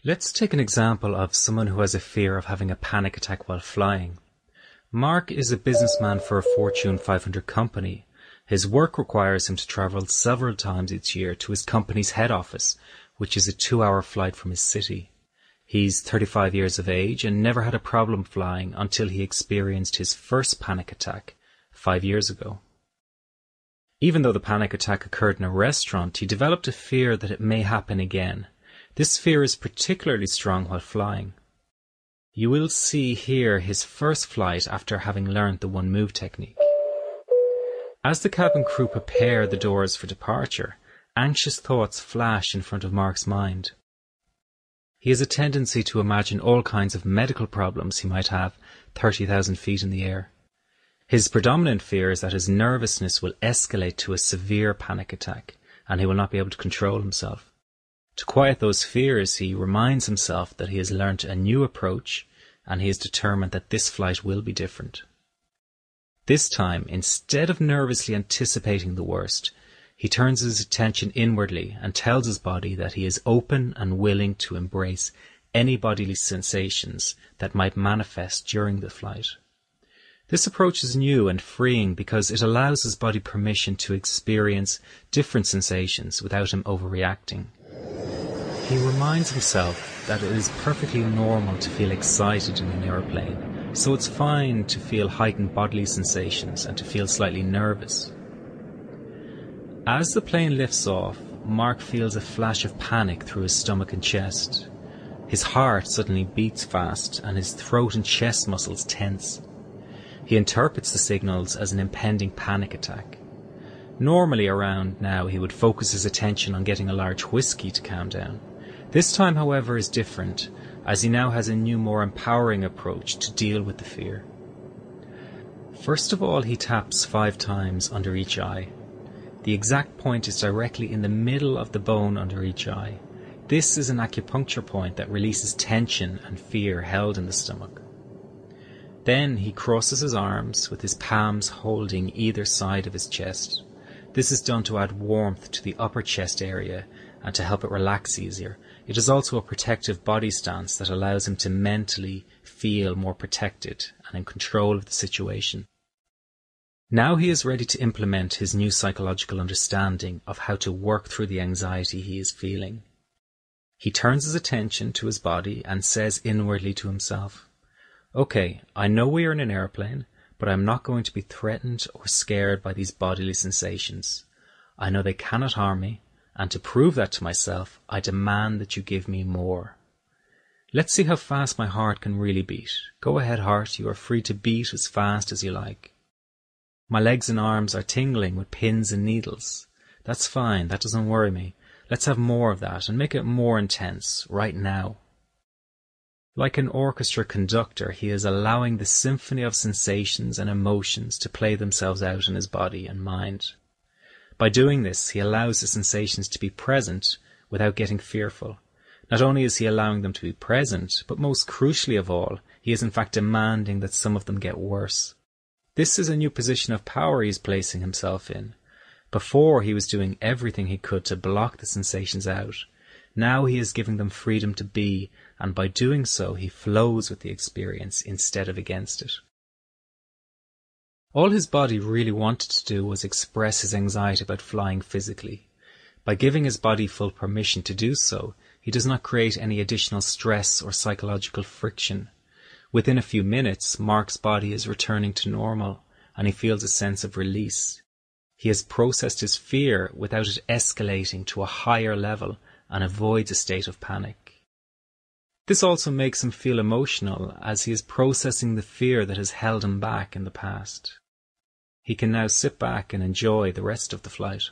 Let's take an example of someone who has a fear of having a panic attack while flying. Mark is a businessman for a Fortune 500 company. His work requires him to travel several times each year to his company's head office, which is a 2-hour flight from his city. He's 35 years of age and never had a problem flying until he experienced his first panic attack 5 years ago. Even though the panic attack occurred in a restaurant, he developed a fear that it may happen again. This fear is particularly strong while flying. You will see here his first flight after having learned the one move technique. As the cabin crew prepare the doors for departure, anxious thoughts flash in front of Mark's mind. He has a tendency to imagine all kinds of medical problems he might have 30,000 feet in the air. His predominant fear is that his nervousness will escalate to a severe panic attack, and he will not be able to control himself. To quiet those fears, he reminds himself that he has learnt a new approach, and he is determined that this flight will be different. This time, instead of nervously anticipating the worst, he turns his attention inwardly and tells his body that he is open and willing to embrace any bodily sensations that might manifest during the flight. This approach is new and freeing because it allows his body permission to experience different sensations without him overreacting. He reminds himself that it is perfectly normal to feel excited in an airplane, so it's fine to feel heightened bodily sensations and to feel slightly nervous. As the plane lifts off, Mark feels a flash of panic through his stomach and chest. His heart suddenly beats fast and his throat and chest muscles tense. He interprets the signals as an impending panic attack. Normally around now he would focus his attention on getting a large whiskey to calm down. This time, however, is different, as he now has a new, more empowering approach to deal with the fear. First of all, he taps 5 times under each eye. The exact point is directly in the middle of the bone under each eye. This is an acupuncture point that releases tension and fear held in the stomach. Then he crosses his arms with his palms holding either side of his chest. This is done to add warmth to the upper chest area and to help it relax easier. It is also a protective body stance that allows him to mentally feel more protected and in control of the situation. Now he is ready to implement his new psychological understanding of how to work through the anxiety he is feeling. He turns his attention to his body and says inwardly to himself, "Okay, I know we are in an airplane, but I am not going to be threatened or scared by these bodily sensations. I know they cannot harm me, and to prove that to myself, I demand that you give me more. Let's see how fast my heart can really beat. Go ahead, heart, you are free to beat as fast as you like. My legs and arms are tingling with pins and needles. That's fine, that doesn't worry me. Let's have more of that and make it more intense, right now." Like an orchestra conductor, he is allowing the symphony of sensations and emotions to play themselves out in his body and mind. By doing this, he allows the sensations to be present without getting fearful. Not only is he allowing them to be present, but most crucially of all, he is in fact demanding that some of them get worse. This is a new position of power he is placing himself in. Before, he was doing everything he could to block the sensations out. Now he is giving them freedom to be, and by doing so he flows with the experience instead of against it. All his body really wanted to do was express his anxiety about flying physically. By giving his body full permission to do so, he does not create any additional stress or psychological friction. Within a few minutes, Mark's body is returning to normal, and he feels a sense of release. He has processed his fear without it escalating to a higher level and avoids a state of panic. This also makes him feel emotional, as he is processing the fear that has held him back in the past. He can now sit back and enjoy the rest of the flight.